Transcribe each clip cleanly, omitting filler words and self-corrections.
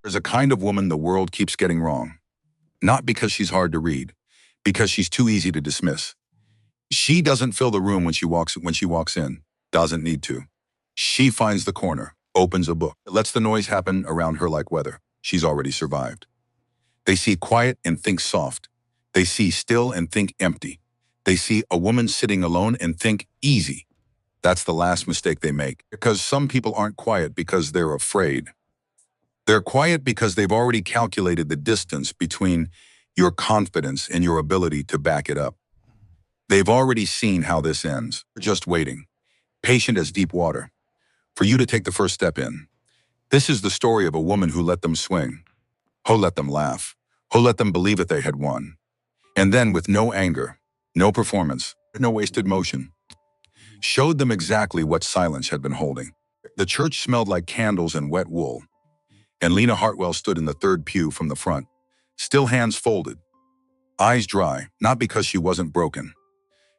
There's a kind of woman the world keeps getting wrong. Not because she's hard to read, because she's too easy to dismiss. She doesn't fill the room when she walks in. Doesn't need to. She finds the corner, opens a book, lets the noise happen around her like weather. She's already survived. They see quiet and think soft. They see still and think empty. They see a woman sitting alone and think easy. That's the last mistake they make. Because some people aren't quiet because they're afraid. They're quiet because they've already calculated the distance between your confidence and your ability to back it up. They've already seen how this ends. They're just waiting, patient as deep water, for you to take the first step in. This is the story of a woman who let them swing, who let them laugh, who let them believe that they had won. And then, with no anger, no performance, no wasted motion, showed them exactly what silence had been holding. The church smelled like candles and wet wool, and Lena Hartwell stood in the third pew from the front, still hands folded, eyes dry, not because she wasn't broken,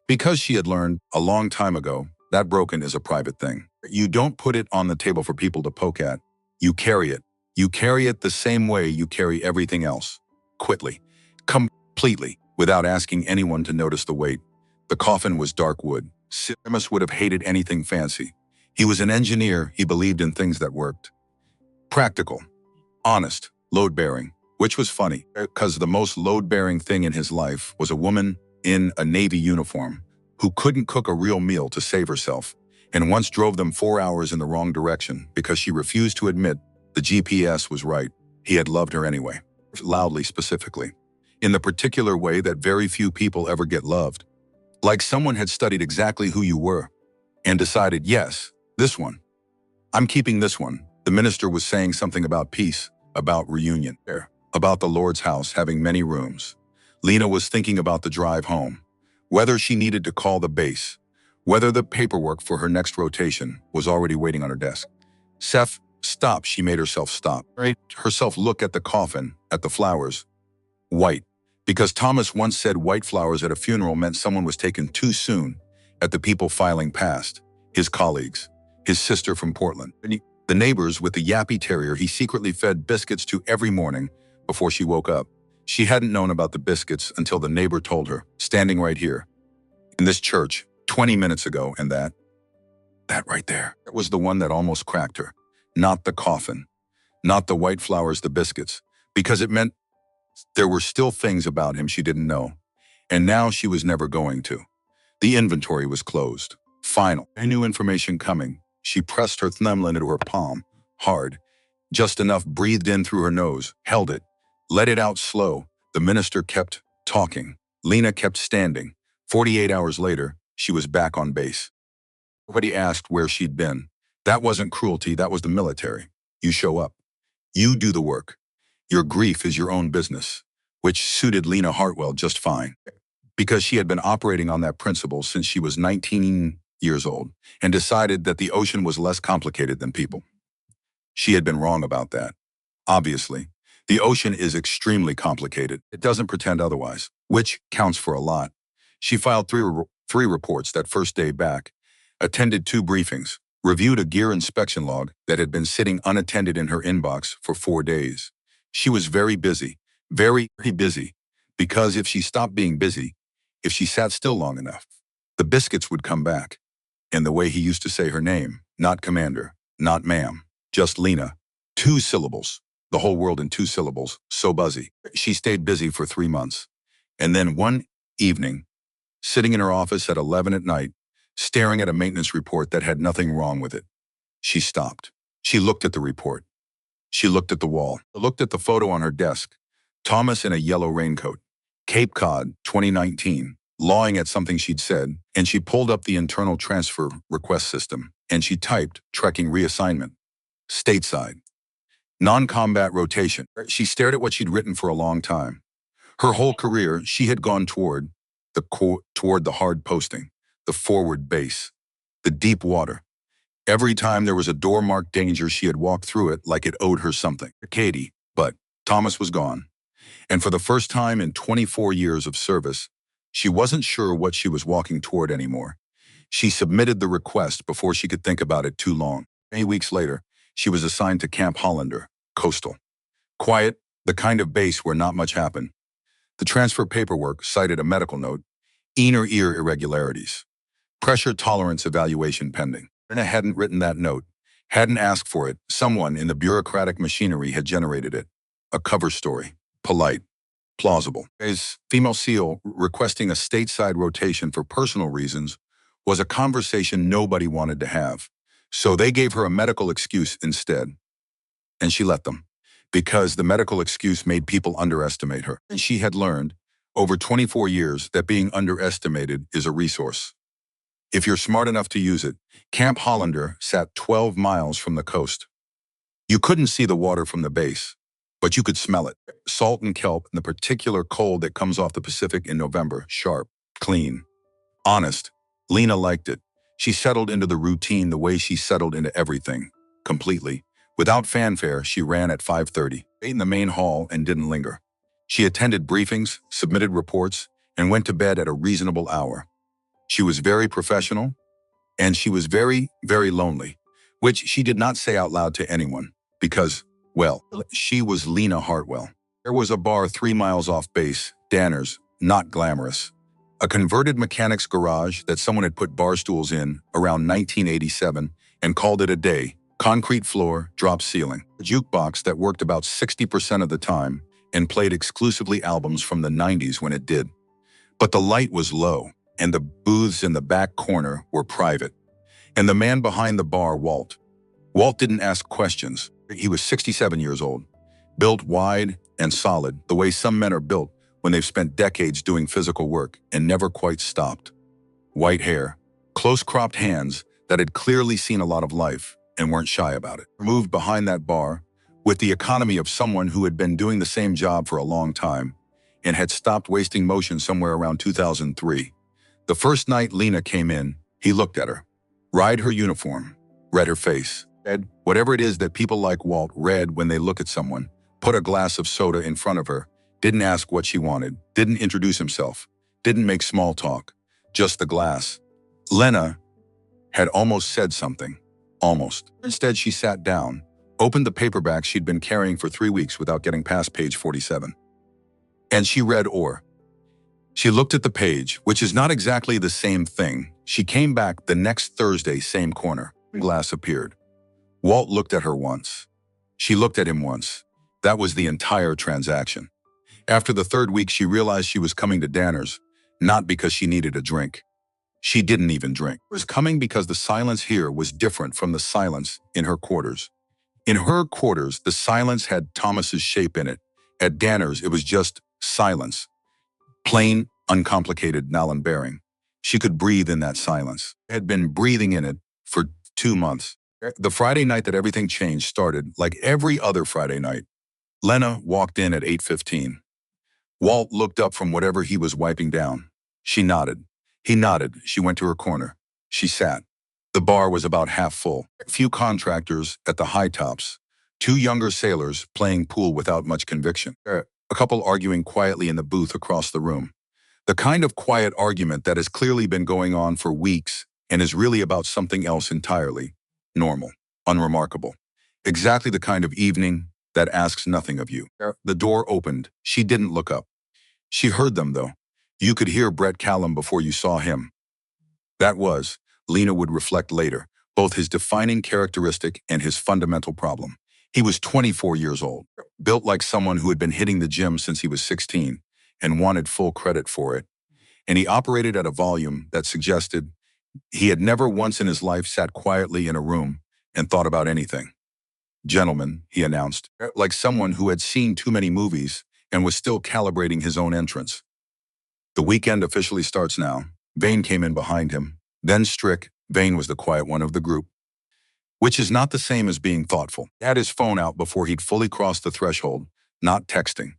because she had learned a long time ago that broken is a private thing. You don't put it on the table for people to poke at. You carry it. You carry it the same way you carry everything else, quickly, completely, without asking anyone to notice the weight. The coffin was dark wood. Simus would have hated anything fancy. He was an engineer. He believed in things that worked. Practical, honest, load-bearing, which was funny, because the most load-bearing thing in his life was a woman in a Navy uniform who couldn't cook a real meal to save herself, and once drove them 4 hours in the wrong direction because she refused to admit the GPS was right. He had loved her anyway, loudly, specifically, in the particular way that very few people ever get loved. Like someone had studied exactly who you were and decided, yes, this one. I'm keeping this one. The minister was saying something about peace, about reunion, about the Lord's house having many rooms. Lena was thinking about the drive home, whether she needed to call the base, whether the paperwork for her next rotation was already waiting on her desk. Seth, stop. She made herself stop. Herself look at the coffin, at the flowers. White. Because Thomas once said white flowers at a funeral meant someone was taken too soon, at the people filing past, his colleagues, his sister from Portland, the neighbors with the yappy terrier he secretly fed biscuits to every morning before she woke up. She hadn't known about the biscuits until the neighbor told her, standing right here, in this church, 20 minutes ago, and that right there, it was the one that almost cracked her. Not the coffin, not the white flowers, the biscuits, because it meant there were still things about him she didn't know, and now she was never going to. The inventory was closed. Final. New information coming. She pressed her thumb into her palm, hard, just enough breathed in through her nose, held it, let it out slow. The minister kept talking. Lena kept standing. 48 hours later, she was back on base. Nobody asked where she'd been. That wasn't cruelty, that was the military. You show up. You do the work. Your grief is your own business, which suited Lena Hartwell just fine, because she had been operating on that principle since she was 19 years old and decided that the ocean was less complicated than people. She had been wrong about that. Obviously, the ocean is extremely complicated. It doesn't pretend otherwise, which counts for a lot. She filed three reports that first day back, attended 2 briefings, reviewed a gear inspection log that had been sitting unattended in her inbox for 4 days. She was very busy, very busy, because if she stopped being busy, if she sat still long enough, the biscuits would come back. And the way he used to say her name, not Commander, not ma'am, just Lena, 2 syllables, the whole world in 2 syllables, so buzzy. She stayed busy for 3 months. And then one evening, sitting in her office at 11 at night, staring at a maintenance report that had nothing wrong with it, she stopped. She looked at the report. She looked at the wall, looked at the photo on her desk, Thomas in a yellow raincoat, Cape Cod, 2019, lawing at something she'd said, and she pulled up the internal transfer request system, and she typed, trekking reassignment, stateside, non-combat rotation. She stared at what she'd written for a long time. Her whole career, she had gone toward the hard posting, the forward base, the deep water. Every time there was a door marked danger, she had walked through it like it owed her something. Katie, but Thomas was gone. And for the first time in 24 years of service, she wasn't sure what she was walking toward anymore. She submitted the request before she could think about it too long. 8 weeks later, she was assigned to Camp Hollander, Coastal. Quiet, the kind of base where not much happened. The transfer paperwork cited a medical note, inner ear irregularities, pressure tolerance evaluation pending. Anna hadn't written that note, hadn't asked for it. Someone in the bureaucratic machinery had generated it. A cover story, polite, plausible. As female SEAL requesting a stateside rotation for personal reasons was a conversation nobody wanted to have. So they gave her a medical excuse instead. And she let them, because the medical excuse made people underestimate her. And she had learned, over 24 years, that being underestimated is a resource. If you're smart enough to use it, Camp Hollander sat 12 miles from the coast. You couldn't see the water from the base, but you could smell it. Salt and kelp and the particular cold that comes off the Pacific in November, sharp, clean, honest. Lena liked it. She settled into the routine the way she settled into everything, completely. Without fanfare, she ran at 5:30, ate in the main hall and didn't linger. She attended briefings, submitted reports, and went to bed at a reasonable hour. She was very professional, and she was very, very lonely, which she did not say out loud to anyone, because, well, she was Lena Hartwell. There was a bar 3 miles off base, Danner's, not glamorous. A converted mechanic's garage that someone had put bar stools in around 1987 and called it a day. Concrete floor, drop ceiling. A jukebox that worked about 60% of the time and played exclusively albums from the 90s when it did. But the light was low, and the booths in the back corner were private. And the man behind the bar, Walt. Walt didn't ask questions. He was 67 years old, built wide and solid, the way some men are built when they've spent decades doing physical work and never quite stopped. White hair, close-cropped hands that had clearly seen a lot of life and weren't shy about it. Moved behind that bar with the economy of someone who had been doing the same job for a long time and had stopped wasting motion somewhere around 2003. The first night Lena came in, he looked at her, eyed her uniform, read her face, read whatever it is that people like Walt read when they look at someone, put a glass of soda in front of her, didn't ask what she wanted, didn't introduce himself, didn't make small talk, just the glass. Lena had almost said something, almost. Instead, she sat down, opened the paperback she'd been carrying for 3 weeks without getting past page 47. And she read or. She looked at the page, which is not exactly the same thing. She came back the next Thursday, same corner. Glass appeared. Walt looked at her once. She looked at him once. That was the entire transaction. After the 3rd week, she realized she was coming to Danner's, not because she needed a drink. She didn't even drink. She was coming because the silence here was different from the silence in her quarters. In her quarters, the silence had Thomas's shape in it. At Danner's, it was just silence. Plain, uncomplicated Nalan bearing. She could breathe in that silence. Had been breathing in it for 2 months. The Friday night that everything changed started like every other Friday night. Lena walked in at 8:15. Walt looked up from whatever he was wiping down. She nodded. He nodded. She went to her corner. She sat. The bar was about half full. A few contractors at the high tops. 2 younger sailors playing pool without much conviction. A couple arguing quietly in the booth across the room. The kind of quiet argument that has clearly been going on for weeks and is really about something else entirely. Normal. Unremarkable. Exactly the kind of evening that asks nothing of you. The door opened. She didn't look up. She heard them, though. You could hear Brett Callum before you saw him. That was, Lena would reflect later, both his defining characteristic and his fundamental problem. He was 24 years old, built like someone who had been hitting the gym since he was 16 and wanted full credit for it. And he operated at a volume that suggested he had never once in his life sat quietly in a room and thought about anything. Gentlemen, he announced, like someone who had seen too many movies and was still calibrating his own entrance. The weekend officially starts now. Vane came in behind him. Then Strick. Vane was the quiet one of the group, which is not the same as being thoughtful. He had his phone out before he'd fully crossed the threshold, not texting.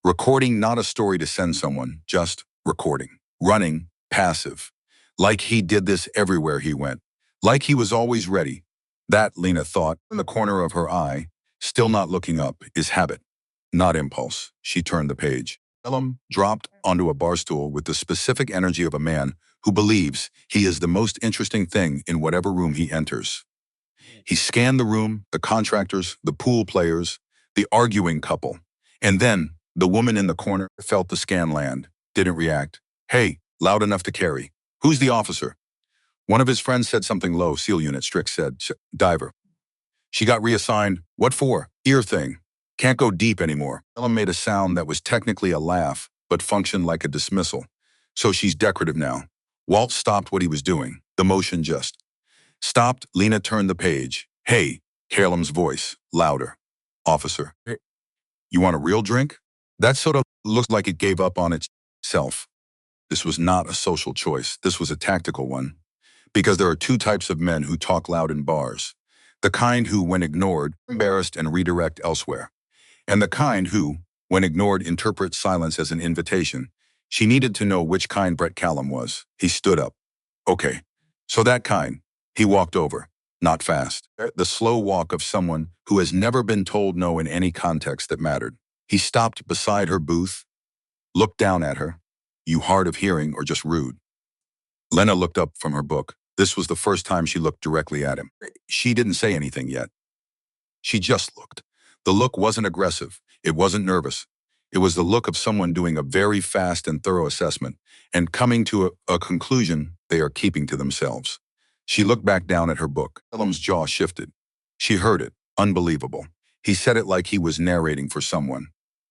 Recording not a story to send someone, just recording. Running, passive. Like he did this everywhere he went. Like he was always ready. That, Lena thought, in the corner of her eye, still not looking up, is habit, not impulse. She turned the page. Elam dropped onto a bar stool with the specific energy of a man who believes he is the most interesting thing in whatever room he enters. He scanned the room, the contractors, the pool players, the arguing couple. And then the woman in the corner felt the scan land, didn't react. Hey, loud enough to carry. Who's the officer? One of his friends said something low. SEAL unit, Strick said. Diver. She got reassigned. What for? Ear thing. Can't go deep anymore. Ellen made a sound that was technically a laugh, but functioned like a dismissal. So she's decorative now. Walt stopped what he was doing. The motion just stopped. Lena turned the page. Hey, Caleb's voice, louder. Officer. Hey. You want a real drink? That soda looked like it gave up on itself. This was not a social choice. This was a tactical one. Because there are two types of men who talk loud in bars. The kind who, when ignored, embarrassed and redirect elsewhere. And the kind who, when ignored, interpret silence as an invitation. She needed to know which kind Brett Callum was. He stood up. Okay, so that kind. He walked over. Not fast. The slow walk of someone who has never been told no in any context that mattered. He stopped beside her booth, looked down at her. You hard of hearing or just rude? Lena looked up from her book. This was the first time she looked directly at him. She didn't say anything yet. She just looked. The look wasn't aggressive. It wasn't nervous. It was the look of someone doing a very fast and thorough assessment and coming to a conclusion they are keeping to themselves. She looked back down at her book. Elam's jaw shifted. She heard it. Unbelievable. He said it like he was narrating for someone,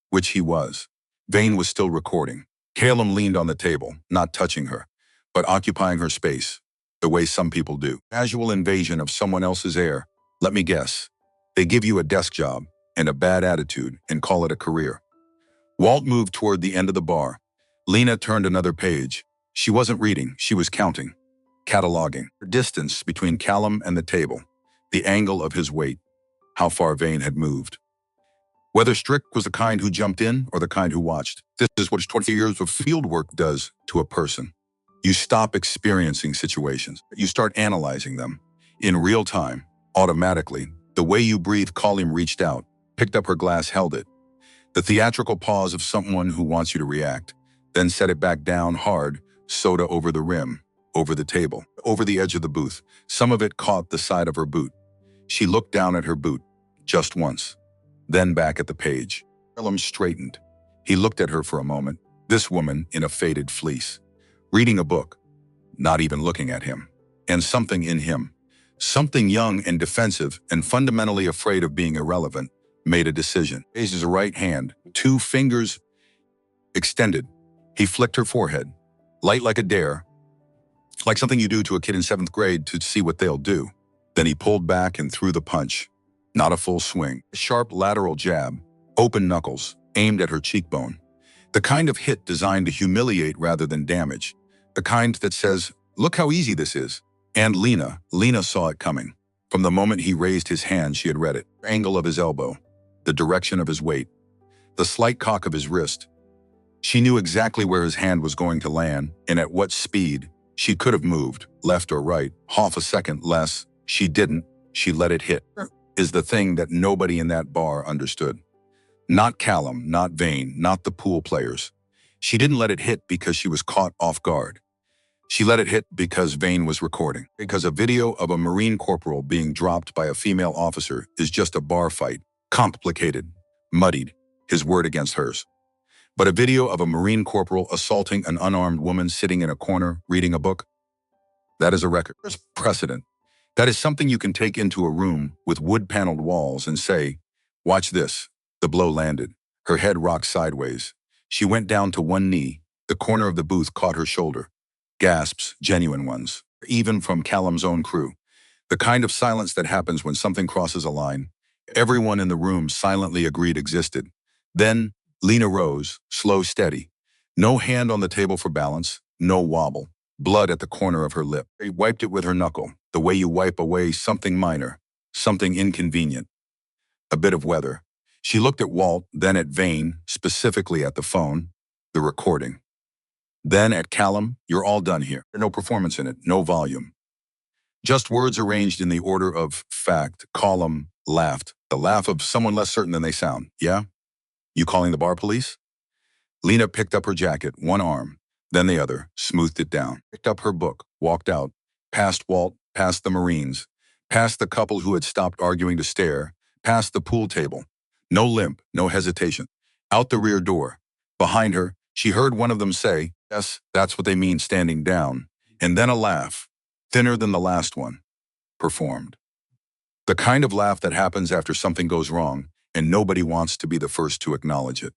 which he was. Vane was still recording. Calum leaned on the table, not touching her, but occupying her space, the way some people do. Casual invasion of someone else's air. Let me guess. They give you a desk job and a bad attitude and call it a career. Walt moved toward the end of the bar. Lena turned another page. She wasn't reading, she was counting, cataloging. The distance between Callum and the table, the angle of his weight, how far Vane had moved. Whether Strick was the kind who jumped in or the kind who watched. This is what 20 years of field work does to a person. You stop experiencing situations. You start analyzing them. In real time, automatically, the way you breathe. Colleen reached out, picked up her glass, held it. The theatrical pause of someone who wants you to react, then set it back down hard, soda over the rim, over the table, over the edge of the booth. Some of it caught the side of her boot. She looked down at her boot, just once, then back at the page. Elam straightened. He looked at her for a moment, this woman in a faded fleece, reading a book, not even looking at him. And something in him, something young and defensive and fundamentally afraid of being irrelevant, made a decision. Raised his right hand, two fingers extended. He flicked her forehead, light like a dare, like something you do to a kid in 7th grade to see what they'll do. Then he pulled back and threw the punch. Not a full swing. A sharp lateral jab, open knuckles, aimed at her cheekbone. The kind of hit designed to humiliate rather than damage. The kind that says, look how easy this is. And Lena saw it coming. From the moment he raised his hand, she had read it. The angle of his elbow, the direction of his weight, the slight cock of his wrist. She knew exactly where his hand was going to land and at what speed. She could have moved, left or right, half a second less. She didn't. She let it hit. Is the thing that nobody in that bar understood. Not Callum, not Vane, not the pool players. She didn't let it hit because she was caught off guard. She let it hit because Vane was recording. Because a video of a Marine corporal being dropped by a female officer is just a bar fight. Complicated, muddied, his word against hers. But a video of a Marine corporal assaulting an unarmed woman sitting in a corner reading a book, that is a record. There's precedent. That is something you can take into a room with wood-paneled walls and say, watch this. The blow landed. Her head rocked sideways. She went down to one knee. The corner of the booth caught her shoulder. Gasps, genuine ones, even from Callum's own crew. The kind of silence that happens when something crosses a line. Everyone in the room silently agreed existed. Then, Lena rose, slow, steady. No hand on the table for balance, no wobble. Blood at the corner of her lip. She wiped it with her knuckle, the way you wipe away something minor, something inconvenient. A bit of weather. She looked at Walt, then at Vane, specifically at the phone, the recording. Then at Callum, you're all done here. No performance in it, no volume. Just words arranged in the order of fact. Callum laughed, the laugh of someone less certain than they sound. Yeah? You calling the bar police? Lena picked up her jacket, one arm, then the other, smoothed it down, picked up her book, walked out, past Walt, past the Marines, past the couple who had stopped arguing to stare, past the pool table. No limp, no hesitation. Out the rear door. Behind her, she heard one of them say, "Yes, that's what they mean standing down." And then a laugh, thinner than the last one, performed. The kind of laugh that happens after something goes wrong and nobody wants to be the first to acknowledge it.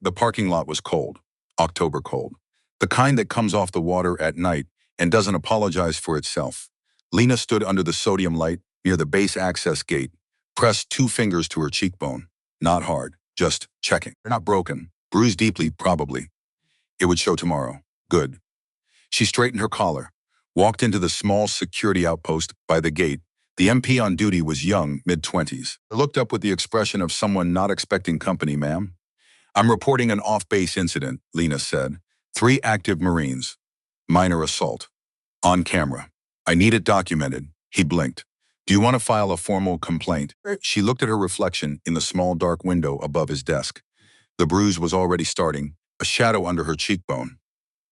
The parking lot was cold, October cold. The kind that comes off the water at night and doesn't apologize for itself. Lena stood under the sodium light near the base access gate, pressed 2 fingers to her cheekbone. Not hard, just checking. They're not broken, bruised deeply, probably. It would show tomorrow. Good. She straightened her collar, walked into the small security outpost by the gate. The MP on duty was young, mid-20s. Looked up with the expression of someone not expecting company, ma'am. "I'm reporting an off-base incident," Lena said. 3 active Marines. Minor assault. On camera. "I need it documented." He blinked. "Do you want to file a formal complaint?" She looked at her reflection in the small dark window above his desk. The bruise was already starting, a shadow under her cheekbone.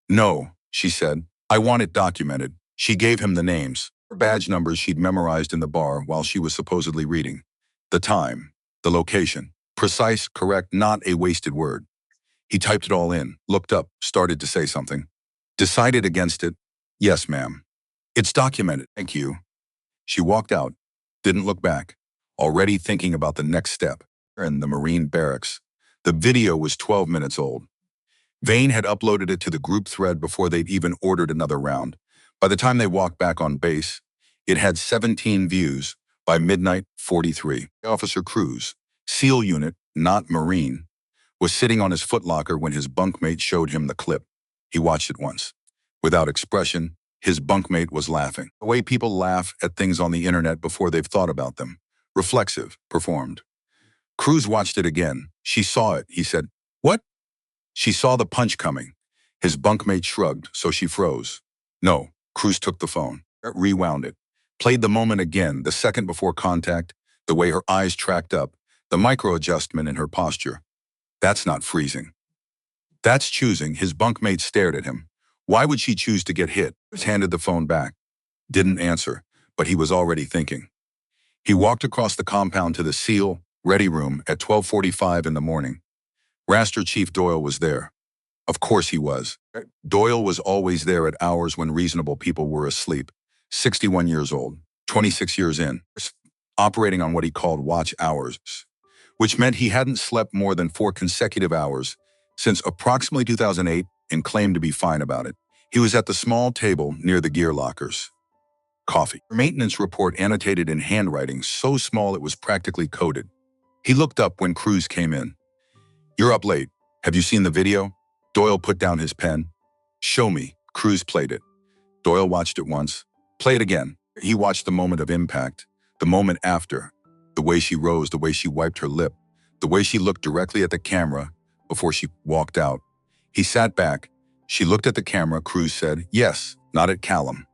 "No," she said. "I want it documented." She gave him the names, badge numbers she'd memorized in the bar while she was supposedly reading. The time, the location, precise, correct, not a wasted word. He typed it all in, looked up, started to say something. Decided against it. "Yes, ma'am. It's documented. Thank you." She walked out, didn't look back, already thinking about the next step. In the Marine barracks. The video was 12 minutes old. Vane had uploaded it to the group thread before they'd even ordered another round. By the time they walked back on base, it had 17 views. By midnight, 43. Officer Cruz, SEAL unit, not Marine, was sitting on his footlocker when his bunkmate showed him the clip. He watched it once. Without expression, his bunkmate was laughing. The way people laugh at things on the internet before they've thought about them. Reflexive, performed. Cruz watched it again. She saw it, he said. "What?" She saw the punch coming. His bunkmate shrugged, so she froze. "No." Cruz took the phone, rewound it, played the moment again, the second before contact, the way her eyes tracked up, the micro-adjustment in her posture. "That's not freezing. That's choosing." His bunkmate stared at him. Why would she choose to get hit? Cruz handed the phone back. Didn't answer, but he was already thinking. He walked across the compound to the SEAL ready room at 12:45 in the morning. Raster Chief Doyle was there. Of course he was. Doyle was always there at hours when reasonable people were asleep. 61 years old, 26 years in, operating on what he called watch hours, which meant he hadn't slept more than 4 consecutive hours since approximately 2008 and claimed to be fine about it. He was at the small table near the gear lockers. Coffee. Maintenance report annotated in handwriting so small it was practically coded. He looked up when Cruz came in. "You're up late. Have you seen the video?" Doyle put down his pen. "Show me." Cruz played it. Doyle watched it once. Play it again. He watched the moment of impact, the moment after, the way she rose, the way she wiped her lip, the way she looked directly at the camera before she walked out. He sat back. She looked at the camera. Cruz said, "Yes," not at Callum.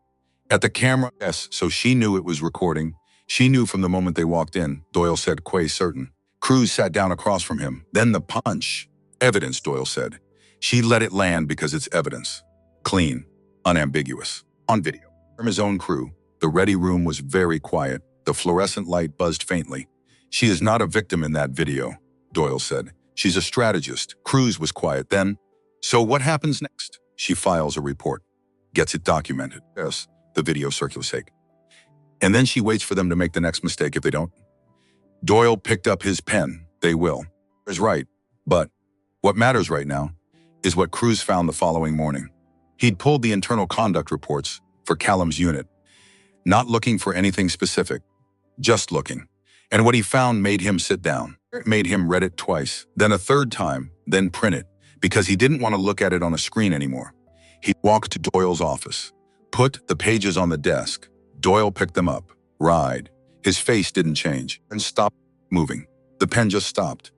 At the camera, yes, so she knew it was recording. She knew from the moment they walked in. Doyle said, "Quay certain." Cruz sat down across from him. Then the punch. "Evidence," Doyle said. She let it land because it's evidence. Clean, unambiguous, on video. From his own crew, the ready room was very quiet. The fluorescent light buzzed faintly. "She is not a victim in that video," Doyle said. "She's a strategist." Cruz was quiet. Then, "So what happens next?" She files a report. Gets it documented. Yes, the video circulates sake. And then she waits for them to make the next mistake if they don't. Doyle picked up his pen. They will. Is right. But what matters right now is what Cruz found the following morning. He'd pulled the internal conduct reports for Callum's unit, not looking for anything specific, just looking. And what he found made him sit down, made him read it twice, then a third time, then print it, because he didn't want to look at it on a screen anymore. He walked to Doyle's office, put the pages on the desk. Doyle picked them up, read. His face didn't change, and stopped moving. The pen just stopped.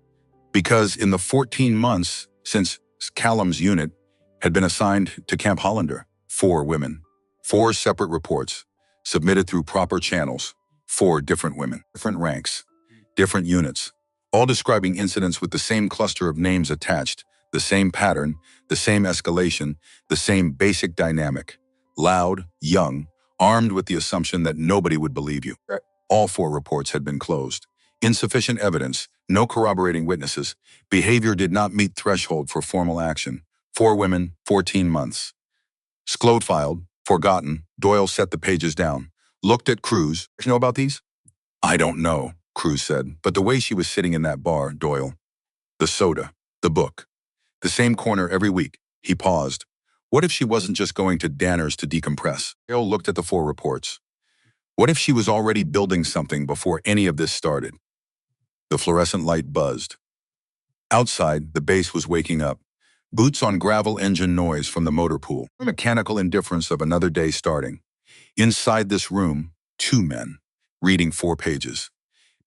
Because in the 14 months since Callum's unit had been assigned to Camp Hollander, 4 women, 4 separate reports, submitted through proper channels, 4 different women, different ranks, different units, all describing incidents with the same cluster of names attached, the same pattern, the same escalation, the same basic dynamic. Loud, young, armed with the assumption that nobody would believe you. All 4 reports had been closed. Insufficient evidence, no corroborating witnesses. Behavior did not meet threshold for formal action. 4 women, 14 months. Sclode filed, forgotten. Doyle set the pages down. Looked at Cruz. You know about these? I don't know, Cruz said, but the way she was sitting in that bar, Doyle. The soda, the book. The same corner every week. He paused. What if she wasn't just going to Danner's to decompress? Doyle looked at the 4 reports. What if she was already building something before any of this started? The fluorescent light buzzed. Outside, the base was waking up. Boots on gravel, engine noise from the motor pool. Mechanical indifference of another day starting. Inside this room, 2 men, reading 4 pages,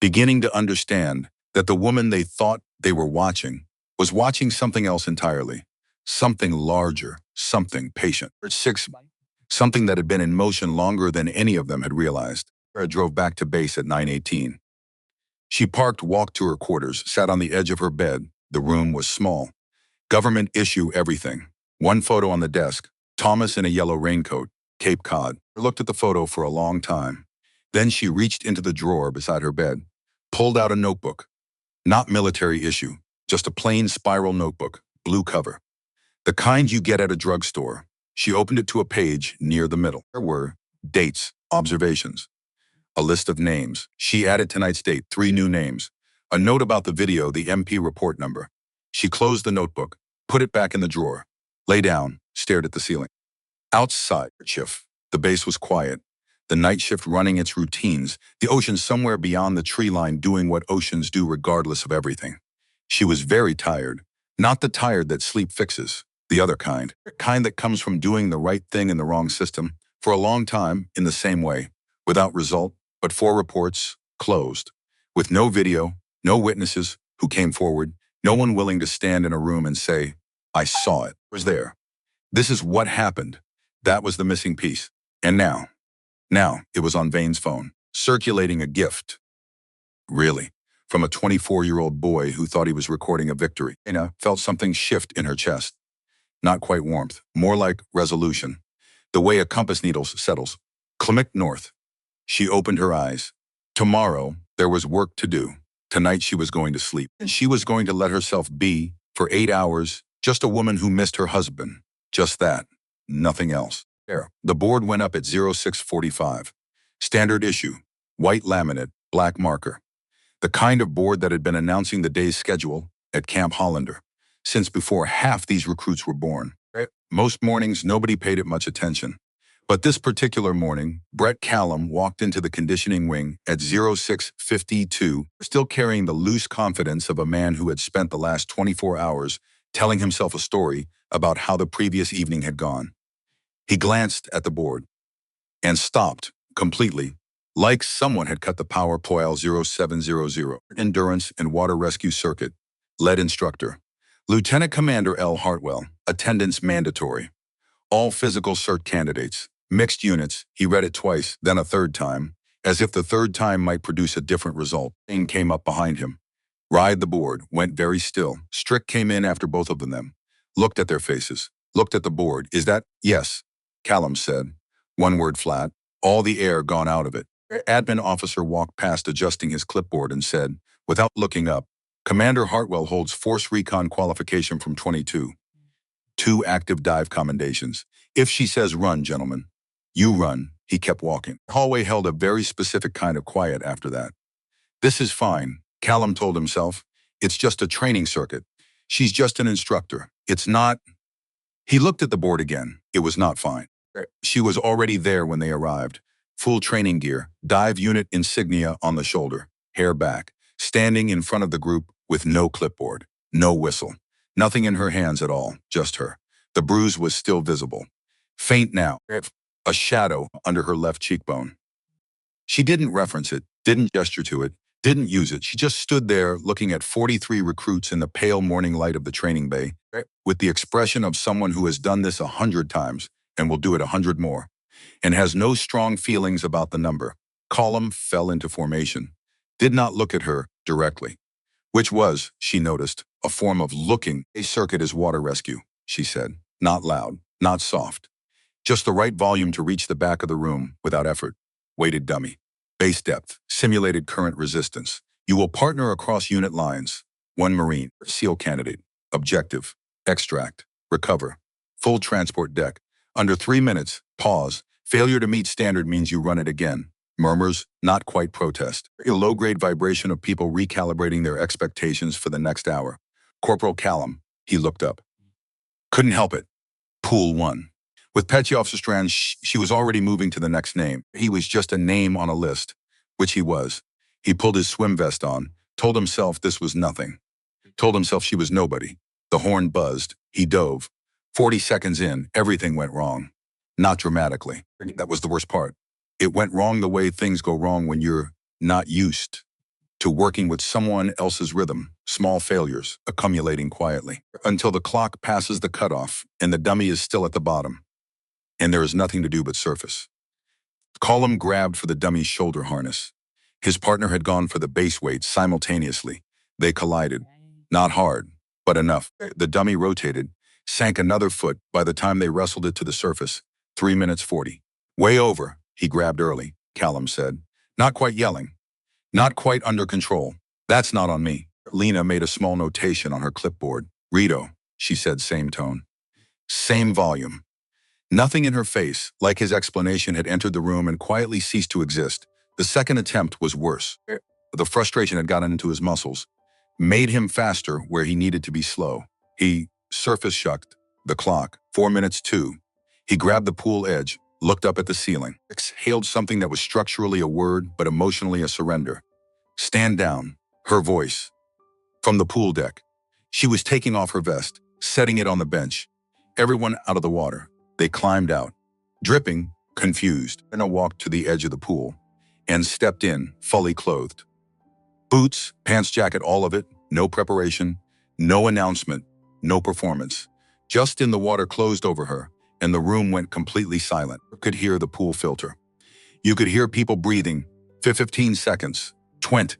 beginning to understand that the woman they thought they were watching was watching something else entirely. Something larger, something patient. 6, something that had been in motion longer than any of them had realized. Sarah drove back to base at 9:18. She parked, walked to her quarters, sat on the edge of her bed. The room was small. Government issue everything. 1 photo on the desk, Thomas in a yellow raincoat, Cape Cod. She looked at the photo for a long time. Then she reached into the drawer beside her bed, pulled out a notebook. Not military issue, just a plain spiral notebook, blue cover. The kind you get at a drugstore. She opened it to a page near the middle. There were dates, observations, a list of names. She added tonight's date, 3 new names. A note about the video, the MP report number. She closed the notebook, put it back in the drawer, lay down, stared at the ceiling. Outside, the base was quiet. The night shift running its routines, the ocean somewhere beyond the tree line doing what oceans do regardless of everything. She was very tired, not the tired that sleep fixes, the other kind that comes from doing the right thing in the wrong system, for a long time, in the same way, without result, but 4 reports, closed, with no video, no witnesses who came forward, no one willing to stand in a room and say, I saw it, was there. This is what happened. That was the missing piece. And now it was on Vane's phone, circulating a gift. Really, from a 24-year-old boy who thought he was recording a victory. Anna felt something shift in her chest. Not quite warmth, more like resolution. The way a compass needle settles. Click north. She opened her eyes. Tomorrow, there was work to do. Tonight she was going to sleep. And she was going to let herself be, for 8 hours, just a woman who missed her husband. Just that. Nothing else. There. The board went up at 06:45. Standard issue. White laminate, black marker. The kind of board that had been announcing the day's schedule at Camp Hollander since before half these recruits were born. Most mornings, nobody paid it much attention. But this particular morning, Brett Callum walked into the conditioning wing at 06:52, still carrying the loose confidence of a man who had spent the last 24 hours telling himself a story about how the previous evening had gone. He glanced at the board and stopped completely, like someone had cut the power. Poil 0700, Endurance and Water Rescue Circuit, lead instructor. Lieutenant Commander L. Hartwell, attendance mandatory. All physical cert candidates, mixed units. He read it twice, then a third time, as if the third time might produce a different result. Thing came up behind him. Ride the board, went very still. Strick came in after both of them, looked at their faces, looked at the board. Is that? Yes, Callum said. One word flat, all the air gone out of it. Admin officer walked past adjusting his clipboard and said, without looking up, Commander Hartwell holds Force Recon qualification from 22. 2 active dive commendations. If she says run, gentlemen, you run. He kept walking. The hallway held a very specific kind of quiet after that. This is fine, Callum told himself. It's just a training circuit. She's just an instructor. It's not. He looked at the board again. It was not fine. She was already there when they arrived. Full training gear, dive unit insignia on the shoulder, hair back, standing in front of the group with no clipboard, no whistle, nothing in her hands at all, just her. The bruise was still visible. Faint now, a shadow under her left cheekbone. She didn't reference it, didn't gesture to it, didn't use it. She just stood there looking at 43 recruits in the pale morning light of the training bay with the expression of someone who has done this 100 times and will do it 100 more and has no strong feelings about the number. Column fell into formation, did not look at her directly, which was, she noticed, a form of looking. A circuit is water rescue, she said, not loud, not soft. Just the right volume to reach the back of the room without effort. Weighted dummy. Base depth. Simulated current resistance. You will partner across unit lines. 1 Marine, SEAL candidate, objective, extract, recover, full transport deck. Under 3 minutes, pause. Failure to meet standard means you run it again. Murmurs, not quite protest. A low-grade vibration of people recalibrating their expectations for the next hour. Corporal Callum, he looked up. Couldn't help it. Pool 1. With Petyoff's strand, she was already moving to the next name. He was just a name on a list, which he was. He pulled his swim vest on, told himself this was nothing. Told himself she was nobody. The horn buzzed. He dove. 40 seconds in, everything went wrong. Not dramatically. That was the worst part. It went wrong the way things go wrong when you're not used to working with someone else's rhythm, small failures accumulating quietly, until the clock passes the cutoff and the dummy is still at the bottom, and there is nothing to do but surface. Callum grabbed for the dummy's shoulder harness. His partner had gone for the base weight simultaneously. They collided. Not hard, but enough. The dummy rotated, sank another foot by the time they wrestled it to the surface. 3 minutes 40. Way over, he grabbed early, Callum said. Not quite yelling. Not quite under control. That's not on me. Lena made a small notation on her clipboard. Rito, she said, same tone. Same volume. Nothing in her face, like his explanation, had entered the room and quietly ceased to exist. The second attempt was worse. The frustration had gotten into his muscles, made him faster where he needed to be slow. He surface shucked the clock. 4 minutes 2. He grabbed the pool edge, looked up at the ceiling, exhaled something that was structurally a word but emotionally a surrender. Stand down, her voice. From the pool deck. She was taking off her vest, setting it on the bench. Everyone out of the water. They climbed out. Dripping, confused, Anna walked to the edge of the pool and stepped in, fully clothed. Boots, pants, jacket, all of it, no preparation, no announcement, no performance. Just in the water closed over her, and the room went completely silent. You could hear the pool filter. You could hear people breathing. 15 seconds. 20.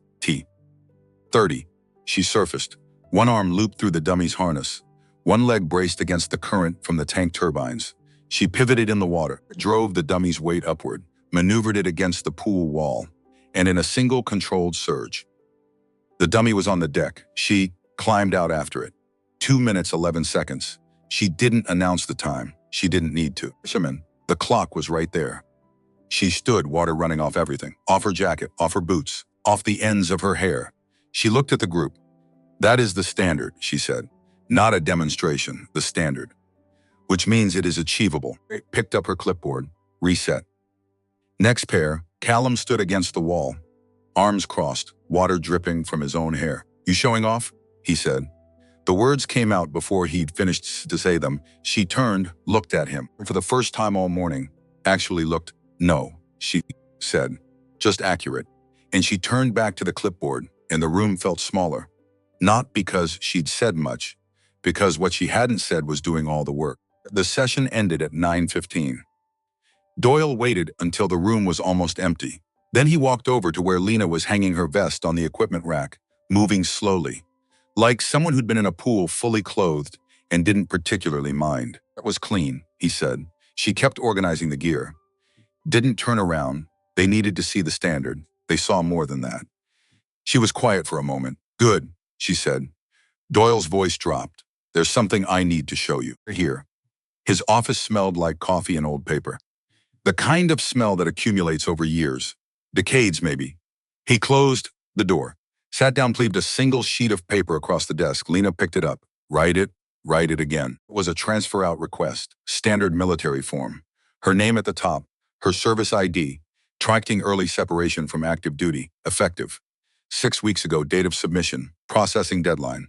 30. She surfaced. One arm looped through the dummy's harness. One leg braced against the current from the tank turbines. She pivoted in the water, drove the dummy's weight upward, maneuvered it against the pool wall, and in a single controlled surge. The dummy was on the deck. She climbed out after it. 2 minutes, 11 seconds. She didn't announce the time. She didn't need to. Fisherman, the clock was right there. She stood, water running off everything, off her jacket, off her boots, off the ends of her hair. She looked at the group. That is the standard, she said. Not a demonstration, the standard. Which means it is achievable. Picked up her clipboard, reset. Next pair, Callum stood against the wall, arms crossed, water dripping from his own hair. You showing off? He said. The words came out before he'd finished to say them. She turned, looked at him. For the first time all morning, actually looked. No, she said. Just accurate. And she turned back to the clipboard, and the room felt smaller. Not because she'd said much, because what she hadn't said was doing all the work. The session ended at 9:15. Doyle waited until the room was almost empty. Then he walked over to where Lena was hanging her vest on the equipment rack, moving slowly, like someone who'd been in a pool fully clothed and didn't particularly mind. It was clean, he said. She kept organizing the gear. Didn't turn around. They needed to see the standard. They saw more than that. She was quiet for a moment. Good, she said. Doyle's voice dropped. There's something I need to show you. Here. His office smelled like coffee and old paper. The kind of smell that accumulates over years. Decades, maybe. He closed the door, sat down, cleaved a single sheet of paper across the desk. Lena picked it up. Write it again. It was a transfer out request, standard military form. Her name at the top, her service ID, tracking early separation from active duty, effective. 6 weeks ago, date of submission, processing deadline.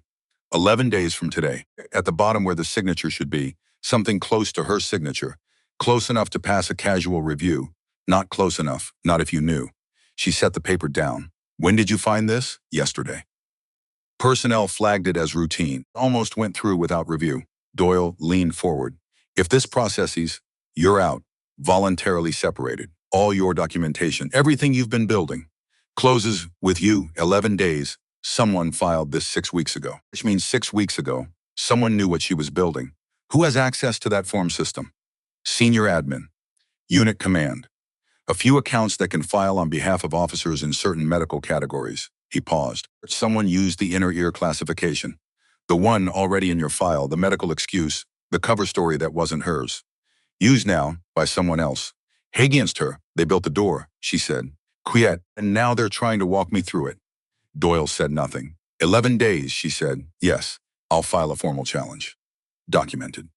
11 days from today. At the bottom where the signature should be, something close to her signature, close enough to pass a casual review, not close enough, not if you knew. She set the paper down. When did you find this? Yesterday. Personnel flagged it as routine. Almost went through without review. Doyle leaned forward. If this processes, you're out, voluntarily separated. All your documentation, everything you've been building, closes with you. 11 days. Someone filed this 6 weeks ago, which means 6 weeks ago, someone knew what she was building. Who has access to that form system? Senior admin, unit command, a few accounts that can file on behalf of officers in certain medical categories. He paused. Someone used the inner ear classification. The one already in your file, the medical excuse, the cover story that wasn't hers. Used now by someone else. Against her, they built the door, she said. Quiet, and now they're trying to walk me through it. Doyle said nothing. 11 days, she said. Yes, I'll file a formal challenge. Documented.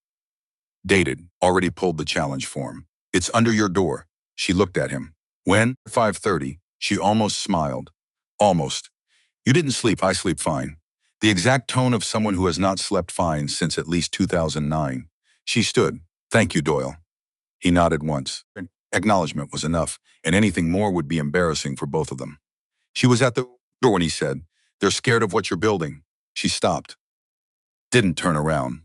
Dated, already pulled the challenge form. It's under your door. She looked at him. When? 5:30. She almost smiled. Almost. You didn't sleep, I sleep fine. The exact tone of someone who has not slept fine since at least 2009. She stood. Thank you, Doyle. He nodded once. Acknowledgement was enough, and anything more would be embarrassing for both of them. She was at the door when he said, they're scared of what you're building. She stopped. Didn't turn around.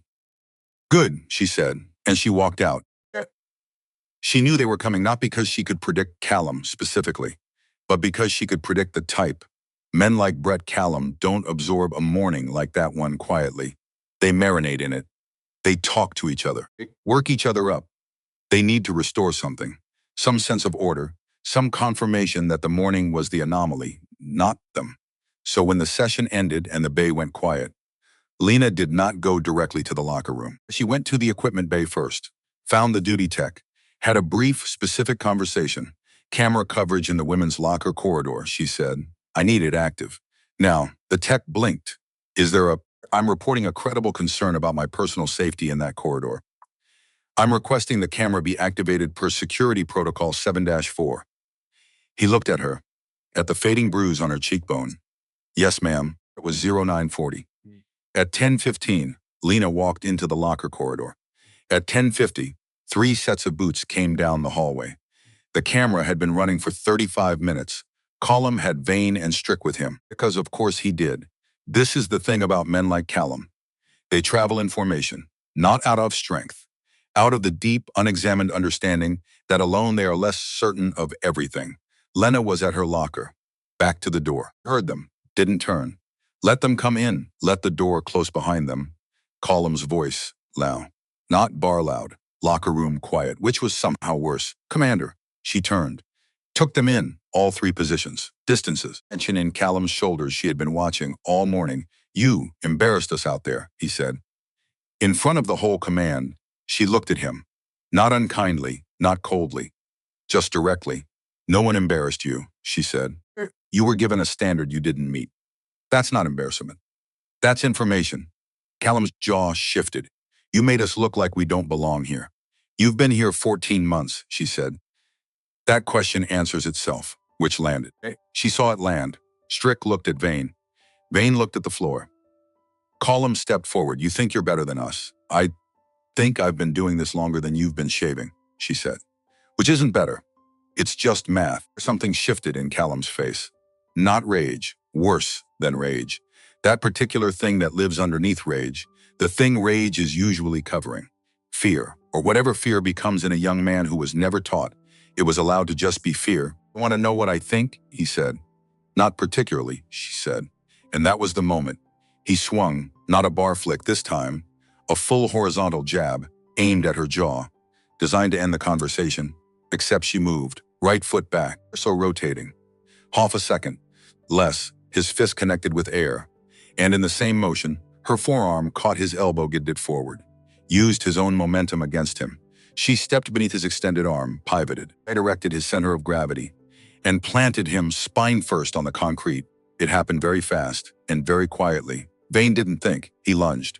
Good, she said, and she walked out. She knew they were coming not because she could predict Callum specifically, but because she could predict the type. Men like Brett Callum don't absorb a morning like that one quietly. They marinate in it. They talk to each other, work each other up. They need to restore something, some sense of order, some confirmation that the morning was the anomaly, not them. So when the session ended and the bay went quiet, Lena did not go directly to the locker room. She went to the equipment bay first, found the duty tech, had a brief, specific conversation. Camera coverage in the women's locker corridor, she said. I need it active. Now, the tech blinked. I'm reporting a credible concern about my personal safety in that corridor. I'm requesting the camera be activated per security protocol 7-4. He looked at her, at the fading bruise on her cheekbone. Yes, ma'am. It was 0940. At 10:15, Lena walked into the locker corridor. At 10:50, 3 sets of boots came down the hallway. The camera had been running for 35 minutes. Callum had Vane and Strick with him, because of course he did. This is the thing about men like Callum. They travel in formation, not out of strength, out of the deep, unexamined understanding that alone they are less certain of everything. Lena was at her locker, back to the door. Heard them, didn't turn. Let them come in, let the door close behind them. Callum's voice, loud. Not bar loud, locker room quiet, which was somehow worse. Commander. She turned. Took them in, all 3 positions, distances. Tension in Callum's shoulders she had been watching all morning. You embarrassed us out there, he said. In front of the whole command, she looked at him. Not unkindly, not coldly, just directly. No one embarrassed you, she said. You were given a standard you didn't meet. That's not embarrassment. That's information. Callum's jaw shifted. You made us look like we don't belong here. You've been here 14 months, she said. That question answers itself, which landed. She saw it land. Strick looked at Vane. Vane looked at the floor. Callum stepped forward. You think you're better than us. I think I've been doing this longer than you've been shaving, she said. Which isn't better. It's just math. Something shifted in Callum's face. Not rage. Worse than rage. That particular thing that lives underneath rage. The thing rage is usually covering. Fear, or whatever fear becomes in a young man who was never taught. It was allowed to just be fear. Want to know what I think? He said. Not particularly, she said. And that was the moment. He swung, not a bar flick this time, a full horizontal jab, aimed at her jaw, designed to end the conversation, except she moved, right foot back, so rotating. Half a second, less, his fist connected with air, and in the same motion, her forearm caught his elbow, guided it forward, used his own momentum against him. She stepped beneath his extended arm, pivoted, directed his center of gravity, and planted him spine first on the concrete. It happened very fast and very quietly. Vane didn't think. He lunged.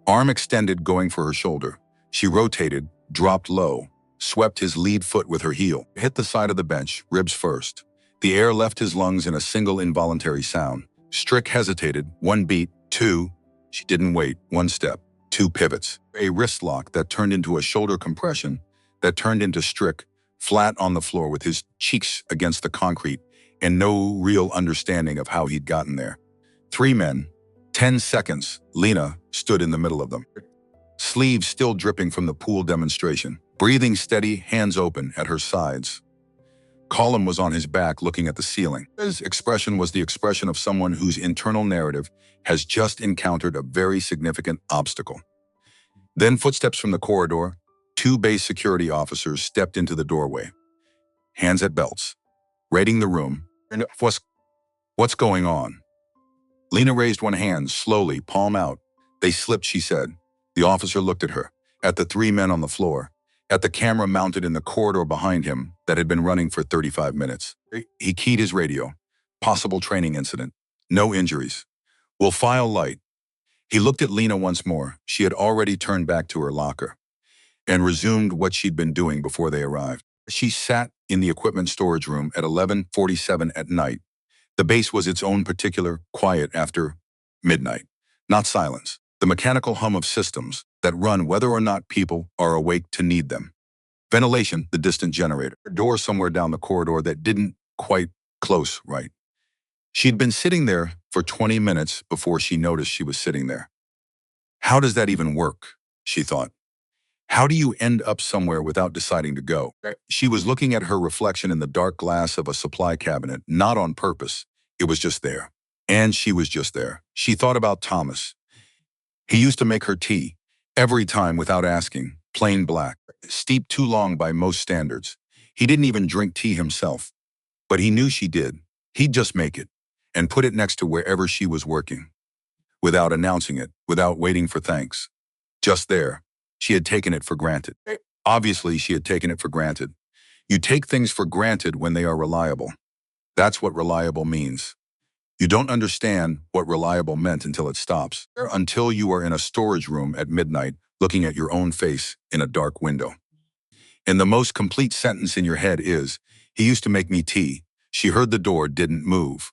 Arm extended, going for her shoulder. She rotated, dropped low, swept his lead foot with her heel, hit the side of the bench, ribs first. The air left his lungs in a single involuntary sound. Strick hesitated. 1 beat, 2. She didn't wait. 1 step, 2 pivots. A wrist lock that turned into a shoulder compression that turned into Strick, flat on the floor with his cheeks against the concrete and no real understanding of how he'd gotten there. 3 men, 10 seconds. Lena stood in the middle of them. Sleeves still dripping from the pool demonstration. Breathing steady, hands open at her sides. Callum was on his back looking at the ceiling. His expression was the expression of someone whose internal narrative has just encountered a very significant obstacle. Then footsteps from the corridor. 2 base security officers stepped into the doorway. Hands at belts. Raiding the room. What's going on? Lena raised one hand, slowly, palm out. They slipped, she said. The officer looked at her, at the three men on the floor, at the camera mounted in the corridor behind him that had been running for 35 minutes. He keyed his radio. Possible training incident. No injuries. We'll file light. He looked at Lena once more. She had already turned back to her locker and resumed what she'd been doing before they arrived. She sat in the equipment storage room at 11:47 at night. The base was its own particular quiet after midnight, not silence. The mechanical hum of systems that run whether or not people are awake to need them. Ventilation, the distant generator. A door somewhere down the corridor that didn't quite close right. She'd been sitting there for 20 minutes before she noticed she was sitting there. How does that even work? She thought. How do you end up somewhere without deciding to go? She was looking at her reflection in the dark glass of a supply cabinet, not on purpose. It was just there. And she was just there. She thought about Thomas. He used to make her tea, every time without asking, plain black, steeped too long by most standards. He didn't even drink tea himself, but he knew she did. He'd just make it and put it next to wherever she was working, without announcing it, without waiting for thanks. Just there. She had taken it for granted. Obviously, she had taken it for granted. You take things for granted when they are reliable. That's what reliable means. You don't understand what reliable meant until it stops, until you are in a storage room at midnight looking at your own face in a dark window. And the most complete sentence in your head is, he used to make me tea. She heard the door, didn't move.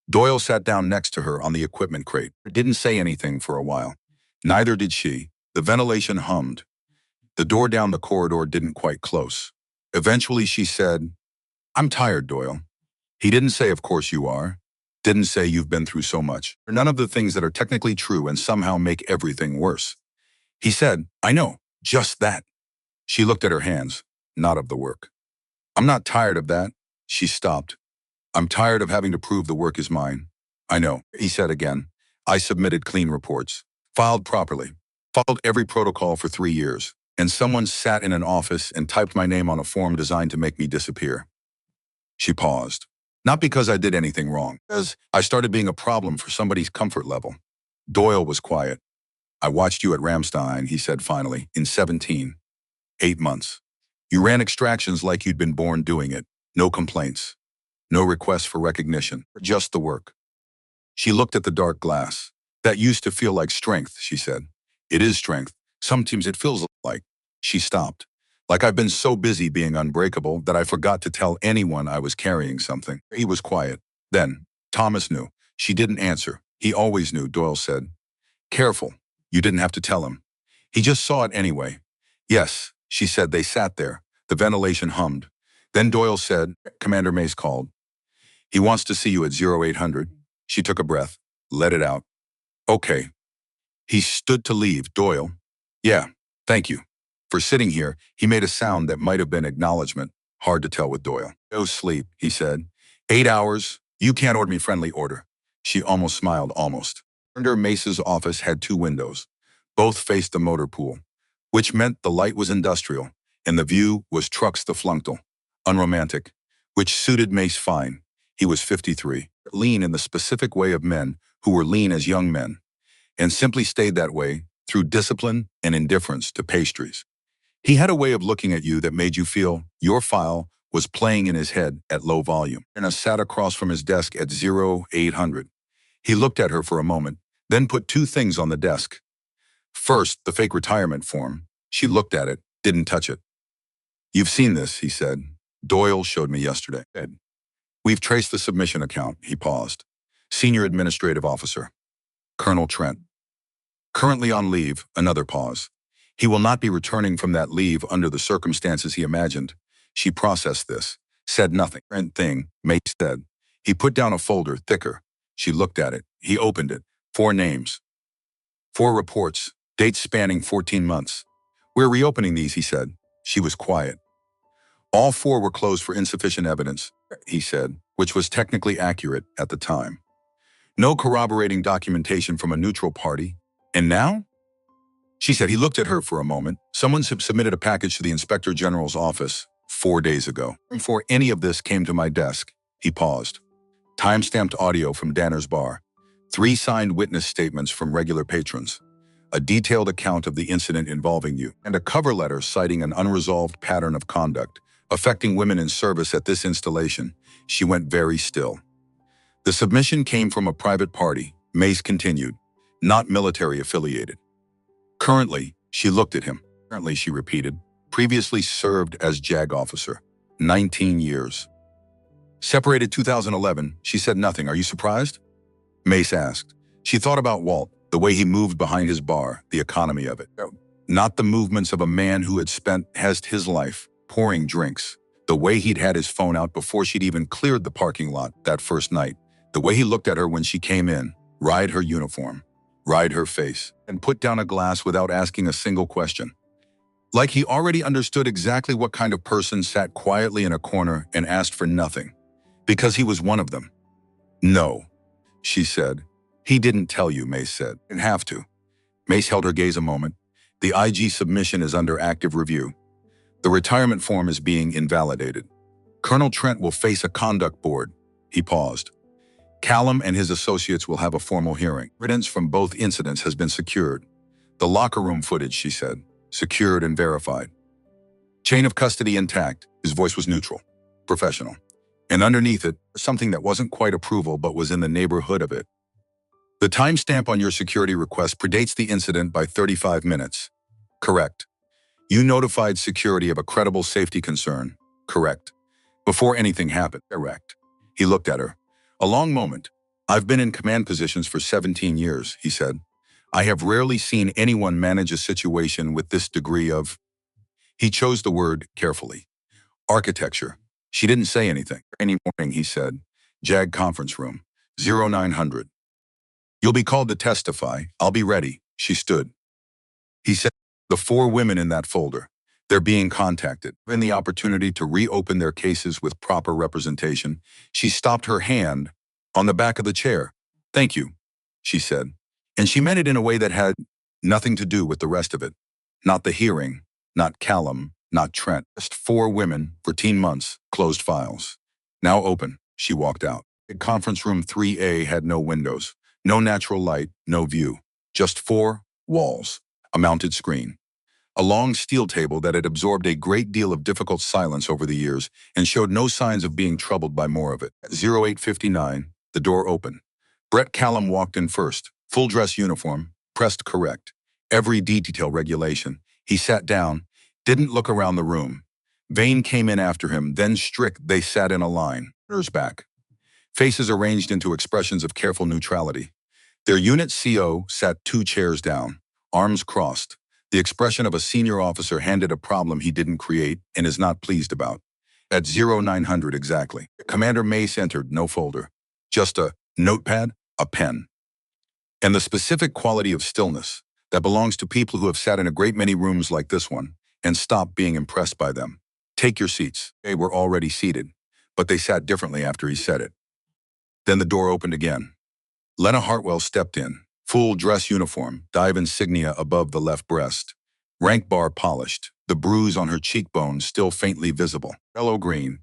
Doyle sat down next to her on the equipment crate. Didn't say anything for a while. Neither did she. The ventilation hummed. The door down the corridor didn't quite close. Eventually she said, I'm tired, Doyle. He didn't say, of course you are. Didn't say you've been through so much. None of the things that are technically true and somehow make everything worse. He said, I know, just that. She looked at her hands, not of the work. I'm not tired of that. She stopped. I'm tired of having to prove the work is mine. I know, he said again. I submitted clean reports, filed properly, followed every protocol for 3 years, and someone sat in an office and typed my name on a form designed to make me disappear. She paused. Not because I did anything wrong, because I started being a problem for somebody's comfort level. Doyle was quiet. I watched you at Ramstein, he said finally, in 17. 8 months. You ran extractions like you'd been born doing it. No complaints. No requests for recognition. Just the work. She looked at the dark glass. That used to feel like strength, she said. It is strength. Sometimes it feels like. She stopped. Like I've been so busy being unbreakable that I forgot to tell anyone I was carrying something. He was quiet. Then, Thomas knew. She didn't answer. He always knew, Doyle said. Careful. You didn't have to tell him. He just saw it anyway. Yes, she said. They sat there. The ventilation hummed. Then Doyle said, Commander Mace called. He wants to see you at 0800. She took a breath. Let it out. Okay. He stood to leave. Doyle. Yeah, thank you. For sitting here, he made a sound that might have been acknowledgement. Hard to tell with Doyle. No sleep, he said. 8 hours. You can't order me friendly order. She almost smiled, almost. Under Mace's office had 2 windows. Both faced the motor pool, which meant the light was industrial, and the view was trucks the flunktal, unromantic, which suited Mace fine. He was 53, lean in the specific way of men who were lean as young men, and simply stayed that way through discipline and indifference to pastries. He had a way of looking at you that made you feel your file was playing in his head at low volume. And sat across from his desk at 0800. He looked at her for a moment, then put 2 things on the desk. First, the fake retirement form. She looked at it, didn't touch it. You've seen this, he said. Doyle showed me yesterday. We've traced the submission account, he paused. Senior Administrative Officer, Colonel Trent. Currently on leave, another pause. He will not be returning from that leave under the circumstances he imagined. She processed this, said nothing. Thing, Mace said. He put down a folder, thicker. She looked at it. He opened it. 4 names. 4 reports, dates spanning 14 months. We're reopening these, he said. She was quiet. All 4 were closed for insufficient evidence, he said, which was technically accurate at the time. No corroborating documentation from a neutral party. And now? She said. He looked at her for a moment. Someone submitted a package to the Inspector General's office 4 days ago. Before any of this came to my desk, he paused. Time-stamped audio from Danner's bar. 3 signed witness statements from regular patrons. A detailed account of the incident involving you, and a cover letter citing an unresolved pattern of conduct affecting women in service at this installation. She went very still. The submission came from a private party, Mace continued, not military affiliated. Currently, she looked at him. Currently, she repeated, previously served as JAG officer, 19 years. Separated 2011, she said nothing. Are you surprised? Mace asked. She thought about Walt, the way he moved behind his bar, the economy of it. Not the movements of a man who had spent his life pouring drinks, the way he'd had his phone out before she'd even cleared the parking lot that first night, the way he looked at her when she came in, ride her uniform, ride her face, and put down a glass without asking a single question. Like he already understood exactly what kind of person sat quietly in a corner and asked for nothing, because he was one of them. No, she said. He didn't tell you, Mace said. Didn't have to. Mace held her gaze a moment. The IG submission is under active review. The retirement form is being invalidated. Colonel Trent will face a conduct board. He paused. Callum and his associates will have a formal hearing. Evidence from both incidents has been secured. The locker room footage, she said, secured and verified. Chain of custody intact. His voice was neutral, professional. And underneath it, something that wasn't quite approval but was in the neighborhood of it. The timestamp on your security request predates the incident by 35 minutes. Correct. You notified security of a credible safety concern. Correct. Before anything happened. Correct. He looked at her. A long moment. I've been in command positions for 17 years, he said. I have rarely seen anyone manage a situation with this degree of... He chose the word carefully. Architecture. She didn't say anything. Any morning, he said. JAG conference room. 0900. You'll be called to testify. I'll be ready. She stood. He said, the 4 women in that folder. They're being contacted. Given the opportunity to reopen their cases with proper representation, she stopped her hand on the back of the chair. Thank you, she said. And she meant it in a way that had nothing to do with the rest of it. Not the hearing, not Callum, not Trent. Just 4 women, 14 months, closed files. Now open, she walked out. Conference room 3A had no windows, no natural light, no view. Just 4 walls, a mounted screen. A long steel table that had absorbed a great deal of difficult silence over the years and showed no signs of being troubled by more of it. At 0859, the door opened. Brett Callum walked in first, full dress uniform, pressed correct. Every detail regulation. He sat down, didn't look around the room. Vane came in after him, then Strick, they sat in a line. Hers back. Faces arranged into expressions of careful neutrality. Their unit CO sat 2 chairs down, arms crossed. The expression of a senior officer handed a problem he didn't create and is not pleased about. At 0900 exactly, Commander Mace entered, no folder. Just a notepad, a pen. And the specific quality of stillness that belongs to people who have sat in a great many rooms like this one and stopped being impressed by them. Take your seats. They were already seated, but they sat differently after he said it. Then the door opened again. Lena Hartwell stepped in, full dress uniform, dive insignia above the left breast. Rank bar polished, the bruise on her cheekbone still faintly visible. Yellow green.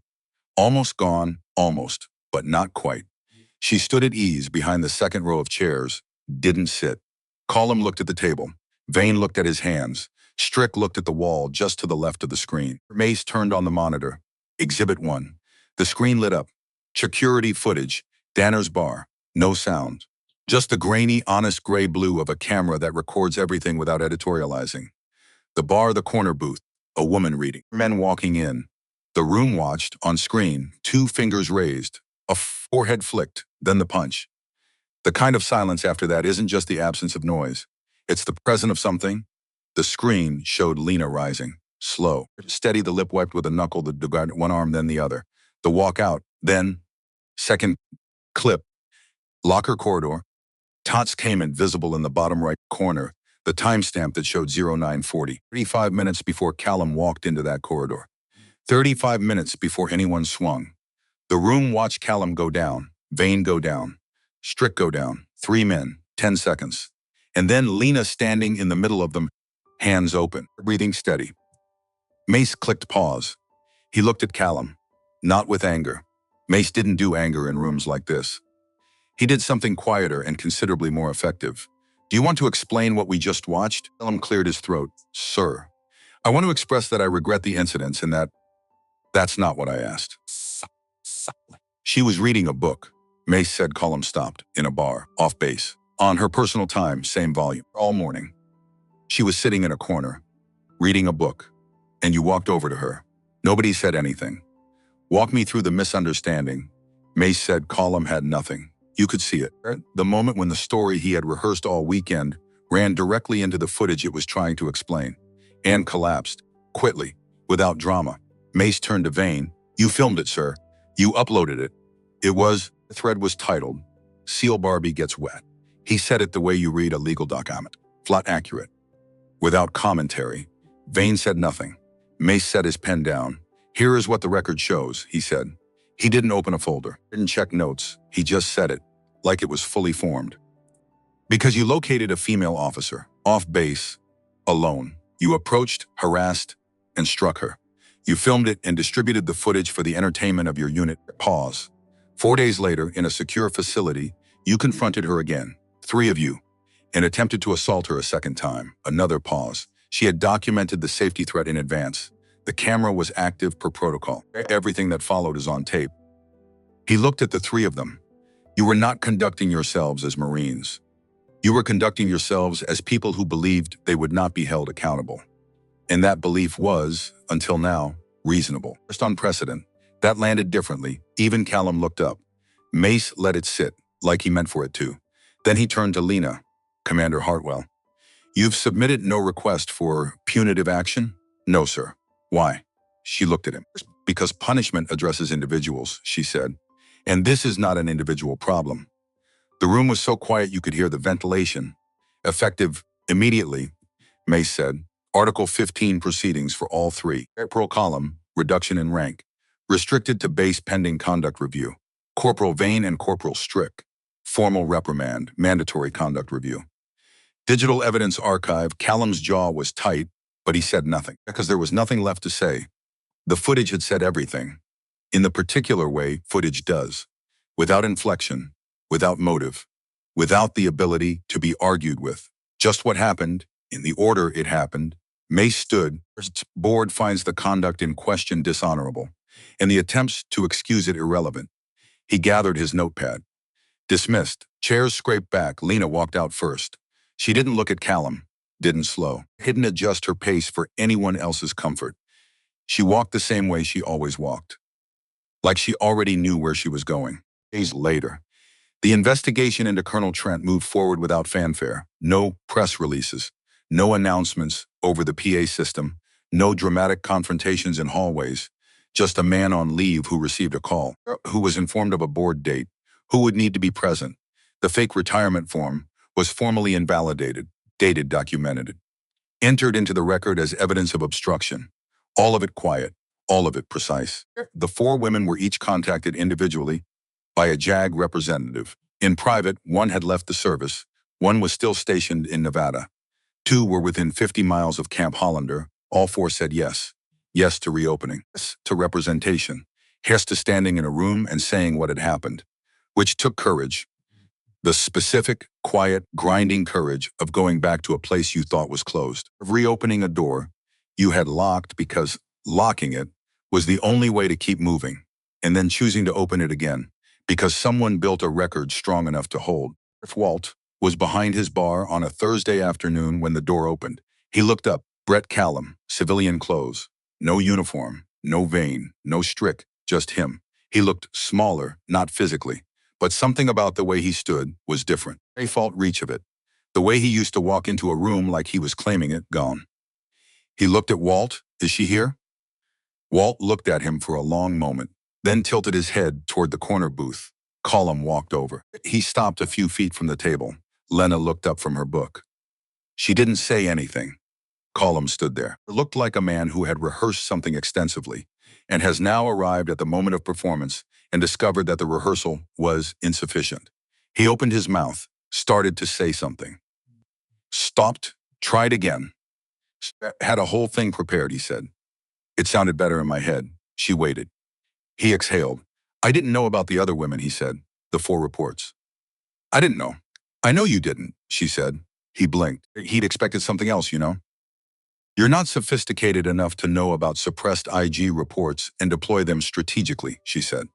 Almost gone, almost, but not quite. She stood at ease behind the second row of chairs, didn't sit. Callum looked at the table. Vane looked at his hands. Strick looked at the wall just to the left of the screen. Mace turned on the monitor. Exhibit 1. The screen lit up. Security footage. Danner's bar. No sound. Just the grainy, honest gray blue of a camera that records everything without editorializing. The bar, the corner booth. A woman reading. Men walking in. The room watched, on screen, 2 fingers raised. A forehead flicked, then the punch. The kind of silence after that isn't just the absence of noise. It's the presence of something. The screen showed Lena rising. Slow. Steady, the lip wiped with a knuckle, the guard one arm, then the other. The walk out, then... Second clip. Locker corridor. Tots came in, visible in the bottom right corner. The timestamp that showed 0940. 35 minutes before Callum walked into that corridor. 35 minutes before anyone swung. The room watched Callum go down. Vane go down. Strick go down. 3 men. 10 seconds. And then Lena standing in the middle of them, hands open, breathing steady. Mace clicked pause. He looked at Callum, not with anger, Mace didn't do anger in rooms like this. He did something quieter and considerably more effective. Do you want to explain what we just watched? Callum cleared his throat. Sir, I want to express that I regret the incidents and that's not what I asked. She was reading a book. Mace said. Callum stopped, in a bar, off base. On her personal time, same volume, all morning. She was sitting in a corner, reading a book, and you walked over to her. Nobody said anything. Walk me through the misunderstanding. Mace said. Callum had nothing. You could see it. The moment when the story he had rehearsed all weekend ran directly into the footage it was trying to explain, and collapsed, quickly, without drama. Mace turned to Vane. You filmed it, sir. You uploaded it. The thread was titled, Seal Barbie Gets Wet. He said it the way you read a legal document, flat accurate. Without commentary, Vane said nothing. Mace set his pen down. Here is what the record shows, he said. He didn't open a folder, didn't check notes. He just said it, like it was fully formed. Because you located a female officer, off base, alone. You approached, harassed, and struck her. You filmed it and distributed the footage for the entertainment of your unit. Pause. 4 days later, in a secure facility, you confronted her again, 3 of you, and attempted to assault her a second time. Another pause. She had documented the safety threat in advance. The camera was active per protocol. Everything that followed is on tape. He looked at the 3 of them. You were not conducting yourselves as Marines. You were conducting yourselves as people who believed they would not be held accountable. And that belief was, until now, reasonable. First on precedent, that landed differently. Even Callum looked up. Mace let it sit, like he meant for it to. Then he turned to Lena, Commander Hartwell. You've submitted no request for punitive action? No, sir. Why? She looked at him. Because punishment addresses individuals, she said. And this is not an individual problem. The room was so quiet you could hear the ventilation. Effective immediately, Mace said. Article 15 proceedings for all 3. Corporal Column, reduction in rank. Restricted to base pending conduct review. Corporal Vane and Corporal Strick. Formal reprimand, mandatory conduct review. Digital evidence archive. Callum's jaw was tight, but he said nothing. Because there was nothing left to say. The footage had said everything. In the particular way footage does. Without inflection, without motive, without the ability to be argued with. Just what happened, in the order it happened. Mace stood. Board finds the conduct in question dishonorable, and the attempts to excuse it irrelevant. He gathered his notepad. Dismissed. Chairs scraped back. Lena walked out first. She didn't look at Callum, didn't slow, didn't adjust her pace for anyone else's comfort. She walked the same way she always walked. Like she already knew where she was going. Days later, the investigation into Colonel Trent moved forward without fanfare. No press releases, no announcements over the PA system, no dramatic confrontations in hallways, just a man on leave who received a call, who was informed of a board date, who would need to be present. The fake retirement form was formally invalidated, dated, documented, entered into the record as evidence of obstruction. All of it quiet, all of it precise. The 4 women were each contacted individually by a JAG representative. In private, 1 had left the service, 1 was still stationed in Nevada. 2 were within 50 miles of Camp Hollander. All 4 said yes. Yes to reopening. Yes to representation. Yes to standing in a room and saying what had happened. Which took courage. The specific, quiet, grinding courage of going back to a place you thought was closed. Of reopening a door you had locked because locking it was the only way to keep moving. And then choosing to open it again because someone built a record strong enough to hold. If Walt was behind his bar on a Thursday afternoon when the door opened. He looked up. Brett Callum, civilian clothes. No uniform, no Vane, no Strick, just him. He looked smaller, not physically, but something about the way he stood was different. He felt reach of it. The way he used to walk into a room like he was claiming it, gone. He looked at Walt. Is she here? Walt looked at him for a long moment, then tilted his head toward the corner booth. Callum walked over. He stopped a few feet from the table. Lena looked up from her book. She didn't say anything. Callum stood there. He looked like a man who had rehearsed something extensively and has now arrived at the moment of performance and discovered that the rehearsal was insufficient. He opened his mouth, started to say something. Stopped, tried again. Had a whole thing prepared, he said. It sounded better in my head. She waited. He exhaled. I didn't know about the other women, he said. The 4 reports. I didn't know. I know you didn't, she said. He blinked. He'd expected something else, you know. You're not sophisticated enough to know about suppressed IG reports and deploy them strategically, she said.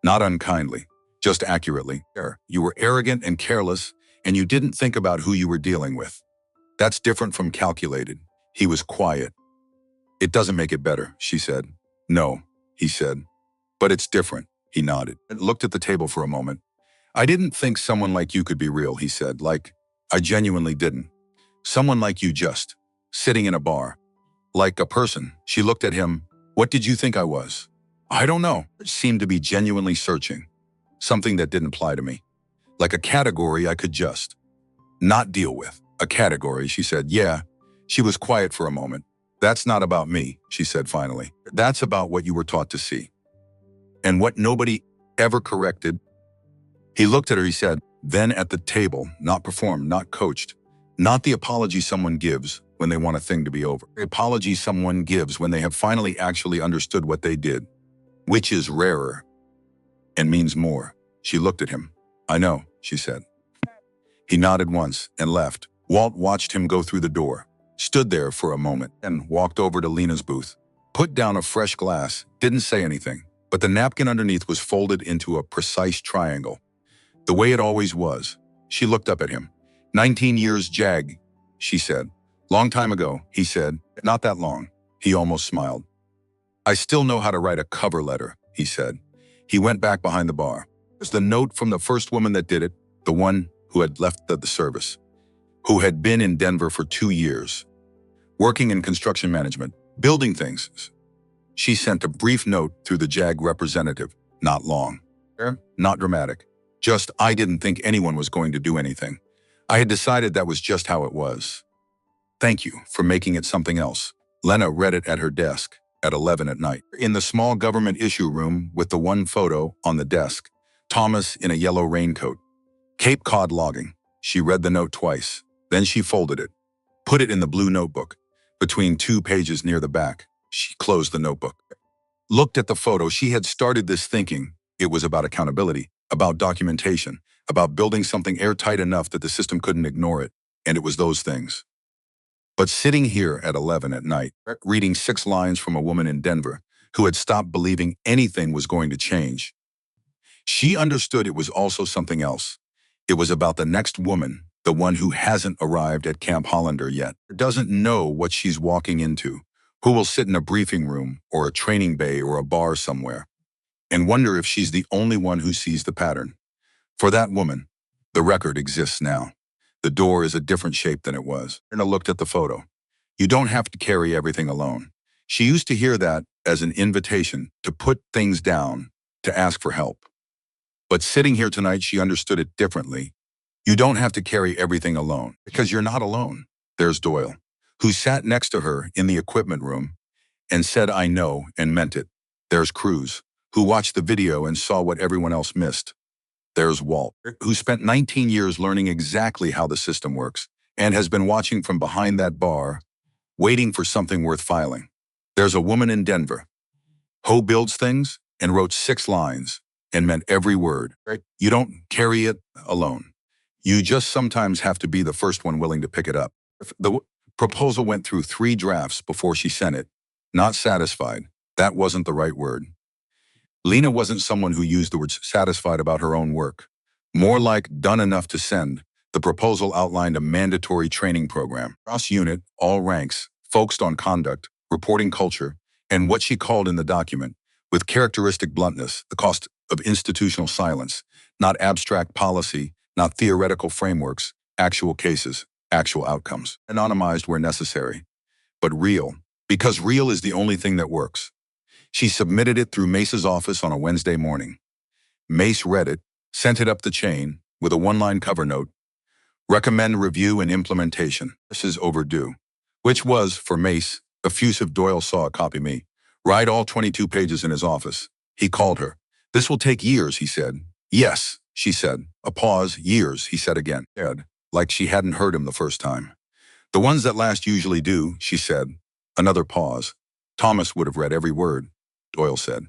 Not unkindly, just accurately. You were arrogant and careless, and you didn't think about who you were dealing with. That's different from calculated. He was quiet. It doesn't make it better, she said. No, he said. But it's different, he nodded. And looked at the table for a moment. I didn't think someone like you could be real, he said. Like, I genuinely didn't. Someone like you just, sitting in a bar. Like a person. She looked at him. What did you think I was? I don't know. Seemed to be genuinely searching. Something that didn't apply to me. Like a category I could just not deal with. A category, she said. Yeah. She was quiet for a moment. That's not about me, she said finally. That's about what you were taught to see. And what nobody ever corrected. He looked at her, he said, then at the table, not performed, not coached, not the apology someone gives when they want a thing to be over. The apology someone gives when they have finally actually understood what they did, which is rarer and means more. She looked at him. I know, she said. He nodded once and left. Walt watched him go through the door, stood there for a moment, and walked over to Lena's booth, put down a fresh glass, didn't say anything, but the napkin underneath was folded into a precise triangle. The way it always was. She looked up at him. 19 years, Jag, she said. Long time ago, he said. Not that long. He almost smiled. I still know how to write a cover letter, he said. He went back behind the bar. It was the note from the first woman that did it, the one who had left the service, who had been in Denver for 2 years, working in construction management, building things. She sent a brief note through the JAG representative. Not long. Not dramatic. Just, I didn't think anyone was going to do anything. I had decided that was just how it was. Thank you for making it something else. Lena read it at her desk at 11 at night. In the small government issue room with the one photo on the desk, Thomas in a yellow raincoat. Cape Cod logging. She read the note twice. Then she folded it, put it in the blue notebook, between 2 pages near the back. She closed the notebook. Looked at the photo. She had started this thinking it was about accountability, about documentation, about building something airtight enough that the system couldn't ignore it. And it was those things. But sitting here at 11 at night, reading 6 lines from a woman in Denver who had stopped believing anything was going to change, she understood it was also something else. It was about the next woman, the one who hasn't arrived at Camp Hollander yet, doesn't know what she's walking into, who will sit in a briefing room or a training bay or a bar somewhere, and wonder if she's the only one who sees the pattern. For that woman, the record exists now. The door is a different shape than it was. Erna looked at the photo. You don't have to carry everything alone. She used to hear that as an invitation to put things down, to ask for help. But sitting here tonight, she understood it differently. You don't have to carry everything alone, because you're not alone. There's Doyle, who sat next to her in the equipment room and said, I know, and meant it. There's Cruz, who watched the video and saw what everyone else missed. There's Walt, who spent 19 years learning exactly how the system works and has been watching from behind that bar, waiting for something worth filing. There's a woman in Denver who builds things and wrote 6 lines and meant every word. You don't carry it alone. You just sometimes have to be the first one willing to pick it up. The proposal went through 3 drafts before she sent it. Not satisfied. That wasn't the right word. Lena wasn't someone who used the words satisfied about her own work. More like done enough to send. The proposal outlined a mandatory training program. Cross-unit, all ranks, focused on conduct, reporting culture, and what she called in the document, with characteristic bluntness, the cost of institutional silence, not abstract policy, not theoretical frameworks, actual cases, actual outcomes. Anonymized where necessary, but real, because real is the only thing that works. She submitted it through Mace's office on a Wednesday morning. Mace read it, sent it up the chain with a 1-line cover note. Recommend review and implementation. This is overdue. Which was, for Mace, effusive. Doyle saw it copy me. Write all 22 pages in his office. He called her. This will take years, he said. Yes, she said. A pause. Years, he said again. Like she hadn't heard him the first time. The ones that last usually do, she said. Another pause. Thomas would have read every word, Doyle said.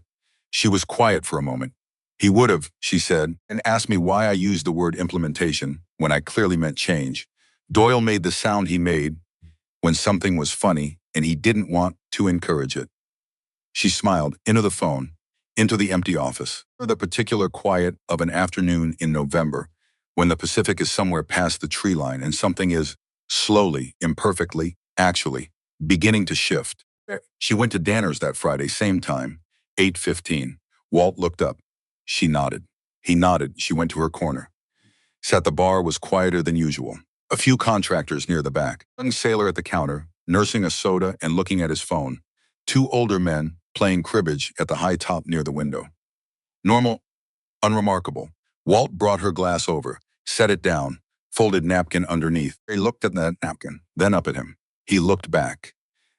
She was quiet for a moment. He would have, she said, and asked me why I used the word implementation when I clearly meant change. Doyle made the sound he made when something was funny and he didn't want to encourage it. She smiled into the phone, into the empty office. The particular quiet of an afternoon in November, when the Pacific is somewhere past the tree line and something is slowly, imperfectly, actually, beginning to shift. She went to Danner's that Friday, same time, 8:15. Walt looked up. She nodded. He nodded. She went to her corner. Sat the bar was quieter than usual. A few contractors near the back. A young sailor at the counter, nursing a soda and looking at his phone. Two older men playing cribbage at the high top near the window. Normal, unremarkable. Walt brought her glass over, set it down, folded napkin underneath. He looked at that napkin, then up at him. He looked back.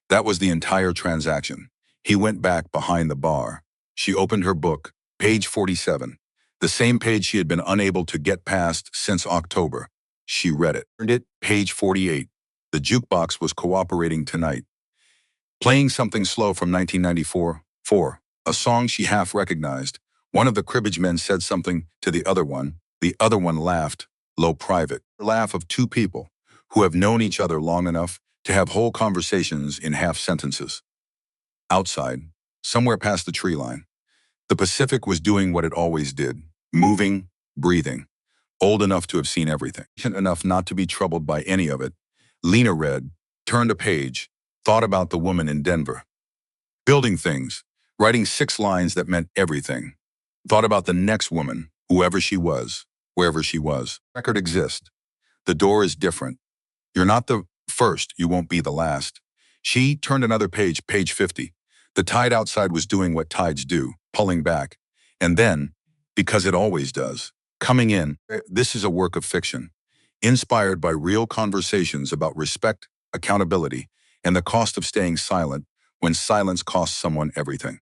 That was the entire transaction. He went back behind the bar. She opened her book, page 47. The same page she had been unable to get past since October. She read it. Turned it, page 48. The jukebox was cooperating tonight. Playing something slow from 1994, a song she half recognized. One of the cribbage men said something to the other one. The other one laughed, low private. The laugh of two people who have known each other long enough to have whole conversations in half sentences. Outside, somewhere past the tree line, the Pacific was doing what it always did, moving, breathing. Old enough to have seen everything, patient enough not to be troubled by any of it. Lena read, turned a page, thought about the woman in Denver. Building things, writing 6 lines that meant everything. Thought about the next woman, whoever she was, wherever she was. Record exists. The door is different. You're not the first, you won't be the last. She turned another page, page 50. The tide outside was doing what tides do, pulling back. And then, because it always does, coming in. This is a work of fiction, inspired by real conversations about respect, accountability, and the cost of staying silent when silence costs someone everything.